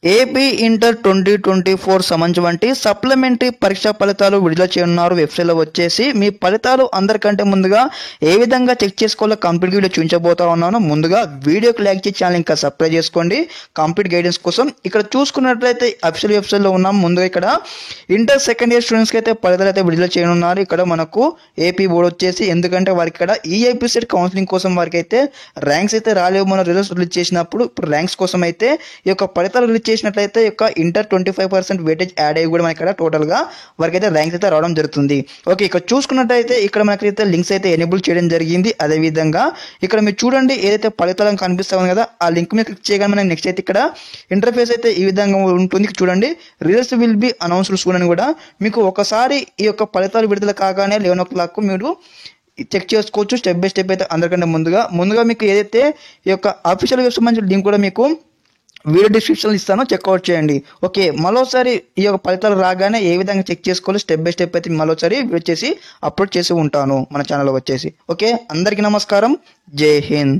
AP inter 2024 సంబంధించి supplementary పరీక్ష ఫలితాలు విడుదల చేయనున్నారు. వెబ్సైట్లో వచ్చేసి మీ ఫలితాలు అందరికంటే ముందుగా ఏ విధంగా చెక్ చేసుకోవాలో కంప్లీట్ వీడియో చూపించబోతా ఉన్నాను. ముందుగా వీడియోకి లైక్ చేసి ఛానల్ ఇంకా సబ్స్క్రైబ్ చేసుకోండి కంప్లీట్ గైడెన్స్ కోసం. ఇక్కడ చూసుకున్నట్లయితే అఫీషియల్ వెబ్సైట్లో ఉన్నాం. ముందుగా ఇక్కడ ఇంటర్ సెకండ్ ఇయర్ స్టూడెంట్స్కి అయితే ఫలితాలు అయితే విడుదల చేయనున్నారు. ఇక్కడ మనకు ఏపీ బోర్డు వచ్చేసి, ఎందుకంటే వారికి ఇక్కడ ఈఐపీ సెట్ కౌన్సిలింగ్ కోసం వారికి అయితే ర్యాంక్స్ అయితే రాలేవు. మన రిజల్ట్స్ రిలీజ్ చేసినప్పుడు ఇప్పుడు ర్యాంక్స్ కోసం అయితే ఈ యొక్క ఫలితాలు రిలీజ్ చేసినట్లయితే యొక్క ఇంటర్ 25% వెయిటేజ్ యాడ్ అయ్యి కూడా మనకి ఇక్కడ టోటల్గా వారికి అయితే ర్యాంక్స్ అయితే రావడం జరుగుతుంది. ఓకే, ఇక్కడ చూసుకున్నట్టయితే ఇక్కడ మనకైతే లింక్స్ అయితే ఎనేబుల్ చేయడం జరిగింది. అదేవిధంగా ఇక్కడ మీరు చూడండి, ఏదైతే ఫలితాలను కనిపిస్తా ఉంది కదా, ఆ లింక్ మీద క్లిక్ చేయగానే మనకి నెక్స్ట్ అయితే ఇక్కడ ఇంటర్ఫేస్ అయితే ఈ విధంగా ఉంటుంది. చూడండి, results will be announced soon అని కూడా మీకు ఒకసారి ఈ యొక్క ఫలితాలు విడుదల కాగానే 11 o'clock మీరు చెక్ చేసుకోవచ్చు. స్టెప్ బై స్టెప్ అయితే అందరికంటే ముందుగా మీకు ఏదైతే ఈ యొక్క అఫీషియల్ వెబ్సైట్ సంబంధించిన లింక్ కూడా మీకు వీడియో డిస్క్రిప్షన్లో ఇస్తానో చెక్అవుట్ చేయండి. ఓకే, మరోసారి ఈ యొక్క ఫలితాలు రాగానే ఏ విధంగా చెక్ చేసుకోవాలి స్టెప్ బై స్టెప్ అయితే మరోసారి వచ్చేసి అప్లోడ్ చేసి ఉంటాను మన ఛానల్లో వచ్చేసి. ఓకే, అందరికీ నమస్కారం. జై హింద్.